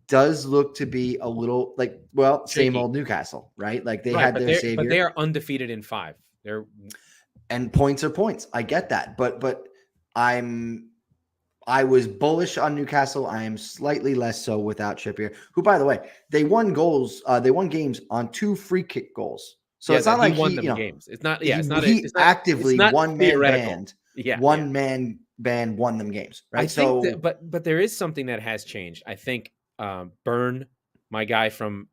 does look to be a little like, well, tricky. Same old Newcastle, right? Like they had their savior. But they are undefeated in 5. And points are points. I get that. But I was bullish on Newcastle. I am slightly less so without Trippier, who, by the way, they won games on 2 free kick goals. So it's not like he won them games. It's not. Yeah, he actively one man band. Yeah, man band won them games. Right. I think but there is something that has changed. I think Byrne, my guy from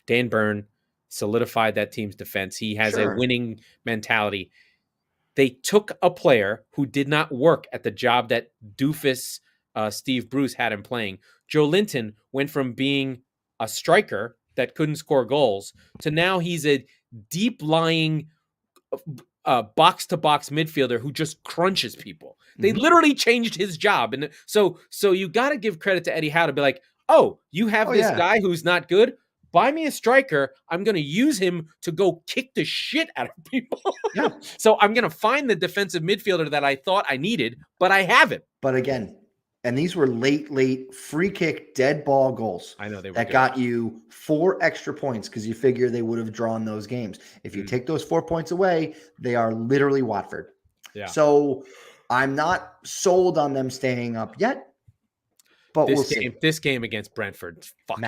Dan Byrne, solidified that team's defense. He has a winning mentality. They took a player who did not work at the job that doofus Steve Bruce had him playing. Joe Linton went from being a striker that couldn't score goals to now he's a deep-lying box-to-box midfielder who just crunches people. They literally changed his job. And so you got to give credit to Eddie Howe to be like, oh, you have this guy who's not good? Buy me a striker. I'm going to use him to go kick the shit out of people. Yeah. So I'm going to find the defensive midfielder that I thought I needed, but I haven't. But again, and these were late free kick dead ball goals. I know they were that good. Got you 4 extra points because you figure they would have drawn those games. If you take those 4 points away, they are literally Watford. Yeah. So I'm not sold on them staying up yet. But we'll see. This game against Brentford, fucking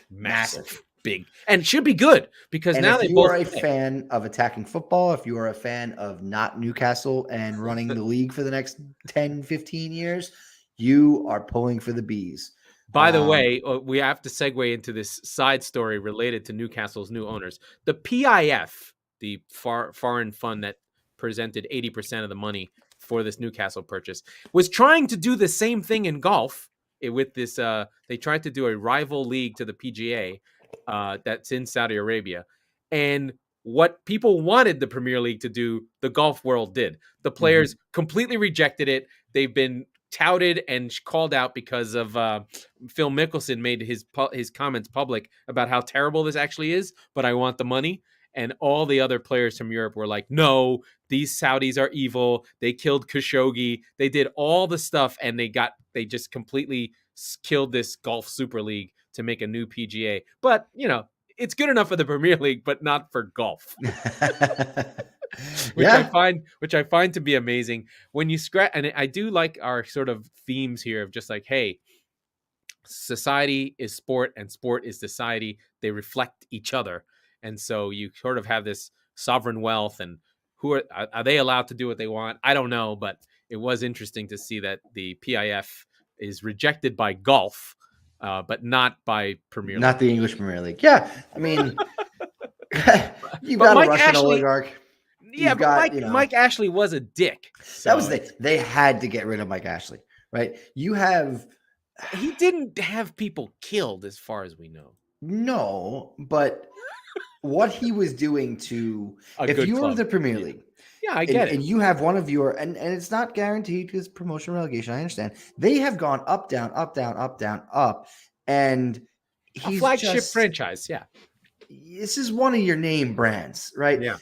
massive. Big, and should be good because and now if they you both are a fan of attacking football, if you are a fan of not Newcastle and running the league for the next 10, 15 years, you are pulling for the bees. By the way, we have to segue into this side story related to Newcastle's new owners. The PIF, the foreign fund that presented 80% of the money for this Newcastle purchase, was trying to do the same thing in golf with this. They tried to do a rival league to the PGA. That's in Saudi Arabia. And what people wanted the Premier League to do, the golf world did. The players completely rejected it. They've been touted and called out because of Phil Mickelson made his comments public about how terrible this actually is, but I want the money. And all the other players from Europe were like, no, these Saudis are evil. They killed Khashoggi. They did all the stuff, and they just completely killed this golf super league to make a new PGA. But, it's good enough for the Premier League, but not for golf. which I find to be amazing. When you scratch, and I do like our sort of themes here of just like, hey, society is sport and sport is society. They reflect each other. And so you sort of have this sovereign wealth, and who are they allowed to do what they want? I don't know, but it was interesting to see that the PIF is rejected by golf, but not by Premier League. Not the English Premier League. Yeah. I mean, you've But got Mike a Russian Ashley- oligarch. Yeah, You've but got, you know- Mike Ashley was a dick. That was so they had to get rid of Mike Ashley, right? You have he didn't have people killed, as far as we know. no, but what he was doing to A if good you were club. the Premier Yeah. League, Yeah, I get it. and you have one of your and it's not guaranteed because promotion relegation. I understand they have gone up, down, up, down, up, down, up, and A he's flagship just, franchise, yeah. This is one of your name brands, right? Yeah.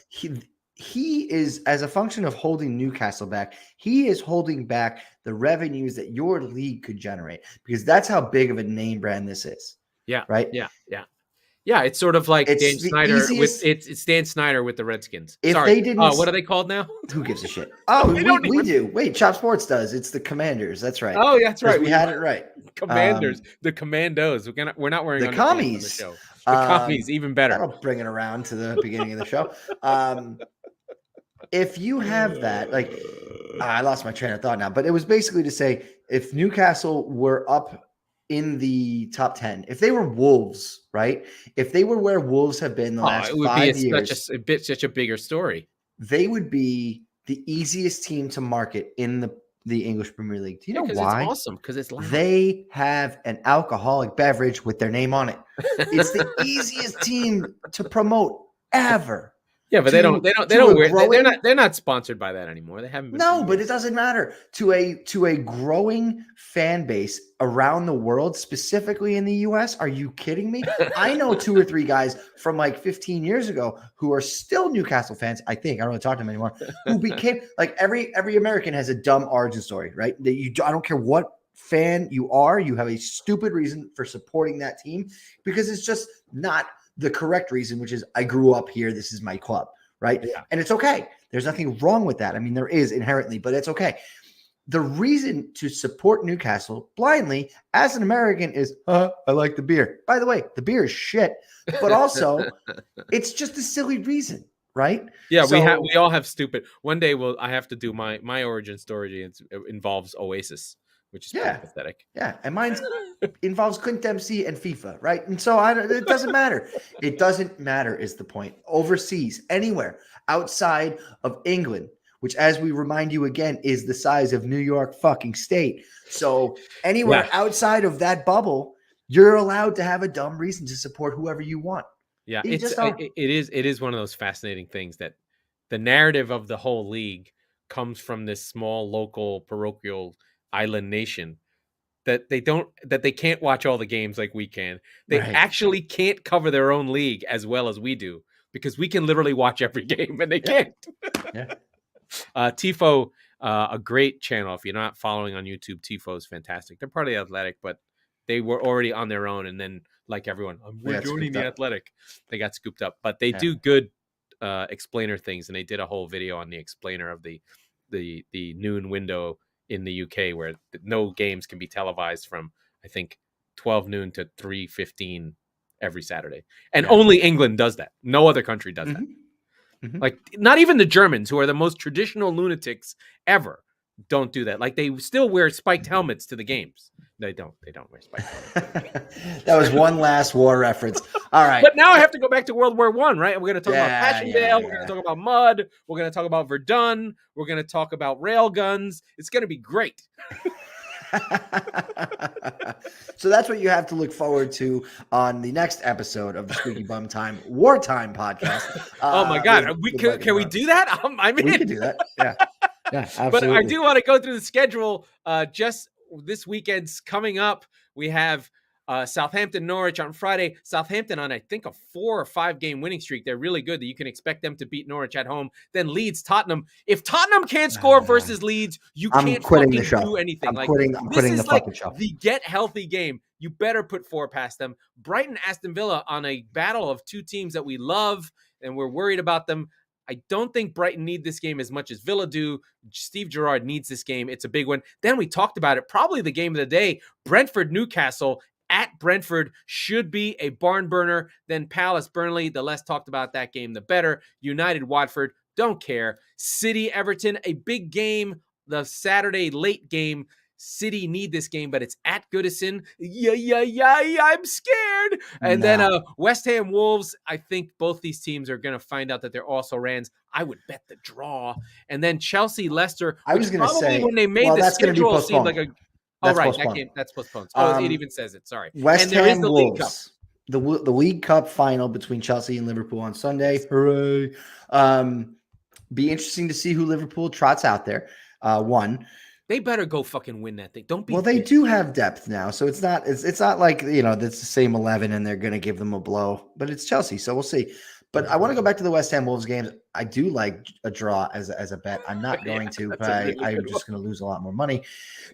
He is, as a function of holding Newcastle back, he is holding back the revenues that your league could generate because that's how big of a name brand this is. Yeah. Right. Yeah. Yeah. Yeah. It's sort of like It's Dan the Snyder easiest- it's Dan Snyder with the Redskins. If Sorry. they didn't- what are they called now? Who gives a shit? Oh, They don't we even- do. Wait, Chop Sports does. It's the Commanders. That's right. Oh, that's 'Cause right. We had it right. Commanders, the Commandos. We're not wearing The underpants on commies. the show. The commies, even better. That'll bring it around to the beginning of the show. If you have that, like, I lost my train of thought now, but it was basically to say if Newcastle were up in the top 10, if they were Wolves, right? If they were where Wolves have been the last it would 5 be years, such a bigger story. they would be the easiest team to market in the English Premier League. Do you know why? It's awesome because it's loud. They have an alcoholic beverage with their name on it. It's the easiest team to promote ever. Yeah, but they don't they're not sponsored by that anymore. They haven't been. No, but it doesn't matter. To a growing fan base around the world, specifically in the US, are you kidding me? I know 2 or 3 guys from like 15 years ago who are still Newcastle fans. I think I don't want to talk to them anymore. Who became like every American has a dumb origin story, right? That I don't care what fan you are, you have a stupid reason for supporting that team because it's just not the correct reason, which is I grew up here. This is my club, right? Yeah. And it's okay. There's nothing wrong with that. I mean, there is inherently, but it's okay. The reason to support Newcastle blindly as an American is, I like the beer. By the way, the beer is shit, but also it's just a silly reason, right? Yeah, So- we all have stupid. One day I have to do my origin story. It involves Oasis, which is pretty pathetic. Yeah, and mine involves Clint Dempsey and FIFA, right? And so it doesn't matter. It doesn't matter is the point. Overseas, anywhere outside of England, which, as we remind you again, is the size of New York fucking state. So anywhere outside of that bubble, you're allowed to have a dumb reason to support whoever you want. Yeah, You just don't- it is one of those fascinating things that the narrative of the whole league comes from this small local parochial island nation that they can't watch all the games like we can. They Right. actually can't cover their own league as well as we do because we can literally watch every game and they can't. Yeah. Tifo, a great channel. If you're not following on YouTube, Tifo is fantastic. They're part of the Athletic, but they were already on their own. And then, like everyone, we're joining the Athletic. They got scooped up, but they do good explainer things. And they did a whole video on the explainer of the noon window in the UK where no games can be televised from, I think, 12 noon to 3:15 every Saturday. And only England does that. No other country does that. Mhm. Like, not even the Germans, who are the most traditional lunatics ever, don't do that. Like, they still wear spiked helmets to the games. They don't wear spiked helmets. That was one last war reference. All right. But now I have to go back to World War I, right? And we're going to talk about Yeah, Passchendaele. yeah, We're going to talk about mud. We're going to talk about Verdun. We're going to talk about rail guns. It's going to be great. So that's what you have to look forward to on the next episode of the Squeaky Bum Time Wartime Podcast. Oh my God. Can we Mike do that? I'm in. We can do that. Yeah. Yeah, absolutely. But I do want to go through the schedule. Just this weekend's coming up. We have Southampton, Norwich on Friday. Southampton on, I think, a 4 or 5 game winning streak. They're really good that you can expect them to beat Norwich at home. Then Leeds, Tottenham. If Tottenham can't score versus Leeds, you can't quitting fucking the show. do anything. I'm Like, quitting this is the like fucking show. the get healthy game. You better put 4 past them. Brighton, Aston Villa on a battle of 2 teams that we love and we're worried about them. I don't think Brighton need this game as much as Villa do. Steve Gerrard needs this game. It's a big one. Then we talked about it. Probably the game of the day, Brentford-Newcastle at Brentford should be a barn burner. Then Palace-Burnley, the less talked about that game, the better. United-Watford, don't care. City-Everton, a big game, the Saturday late game. City need this game, but it's at Goodison. Yeah, I'm scared. And then West Ham Wolves, I think both these teams are going to find out that they're also Rans. I would bet the draw. And then Chelsea Leicester, I was going to say, when they made the schedule, seemed like a that's postponed. It even says it. Sorry. West Ham Wolves. The League Cup final between Chelsea and Liverpool on Sunday. Hooray. Be interesting to see who Liverpool trots out there. They better go fucking win that thing. Don't be. Well, they do have depth now, so it's not like it's the same 11 and they're going to give them a blow. But it's Chelsea, so we'll see. But I want to go back to the West Ham Wolves games. I do like a draw as a bet. I'm not going to, but I'm just going to lose a lot more money.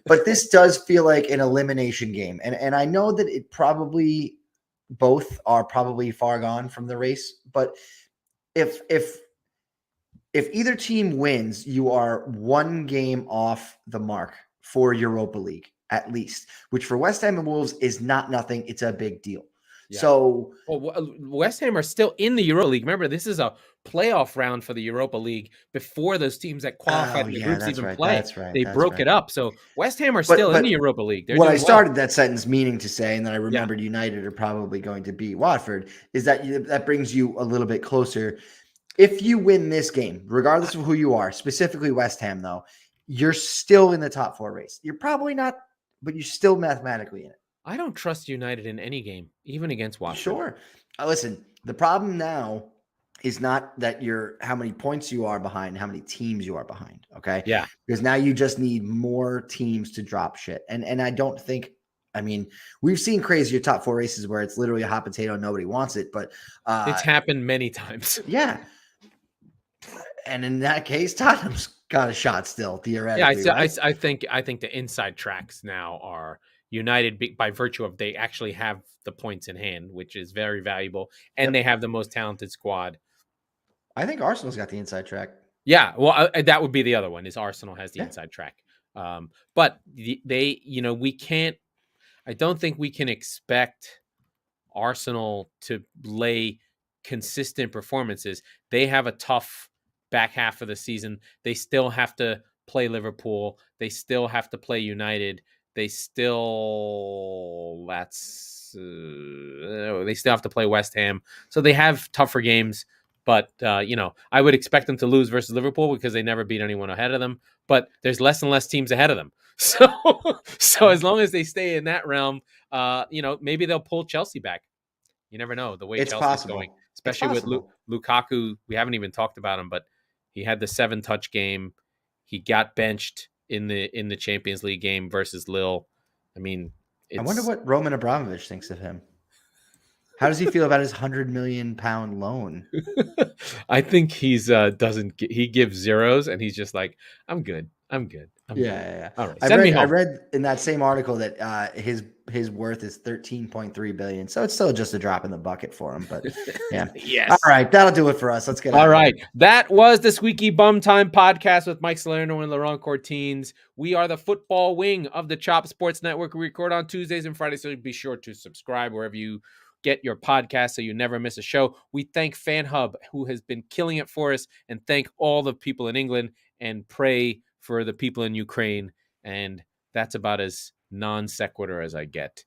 But this does feel like an elimination game, and I know that it probably both are probably far gone from the race. But if either team wins, you are one game off the mark for Europa League, at least, which for West Ham and Wolves is not nothing. It's a big deal. Yeah. So West Ham are still in the Europa League. Remember, this is a playoff round for the Europa League before those teams that qualified in the groups even play. That's right. They broke it up. So West Ham are still in the Europa League. What I started that sentence meaning to say, and then I remembered United are probably going to beat Watford, is that brings you a little bit closer. If you win this game, regardless of who you are, specifically West Ham, though, you're still in the top 4 race. You're probably not, but you're still mathematically in it. I don't trust United in any game, even against Watford. Sure. Listen, the problem now is not that how many points you are behind, how many teams you are behind, okay? Yeah. Because now you just need more teams to drop shit. And I don't think, we've seen crazier top 4 races where it's literally a hot potato, nobody wants it, but it's happened many times. Yeah. And in that case, Tottenham's got a shot still, theoretically. Yeah, right? I think the inside tracks now are United by virtue of they actually have the points in hand, which is very valuable, and they have the most talented squad. I think Arsenal's got the inside track. Yeah, well, that would be the other one. Is Arsenal has the inside track, but we can't. I don't think we can expect Arsenal to lay consistent performances. They have a tough back half of the season. They still have to play Liverpool. They still have to play United. They still have to play West Ham. So they have tougher games, but I would expect them to lose versus Liverpool because they never beat anyone ahead of them, but there's less and less teams ahead of them. So as long as they stay in that realm, maybe they'll pull Chelsea back. You never know the way Chelsea's going, especially with Lukaku. We haven't even talked about him, but he had the 7-touch game. He got benched in the Champions League game versus Lille. I wonder what Roman Abramovich thinks of him. How does he feel about his £100 million loan? I think he gives zeros and he's just like, I'm good. Yeah. All right. I read in that same article that his worth is $13.3 billion. So it's still just a drop in the bucket for him. But yeah. Yes. All right. That'll do it for us. Let's get all right. That was the Squeaky Bum Time Podcast with Mike Salerno and Laurent Cortines. We are the football wing of the Chop Sports Network. We record on Tuesdays and Fridays, so be sure to subscribe wherever you get your podcast so you never miss a show. We thank FanHub, who has been killing it for us, and thank all the people in England, and pray for the people in Ukraine. And that's about as non sequitur as I get.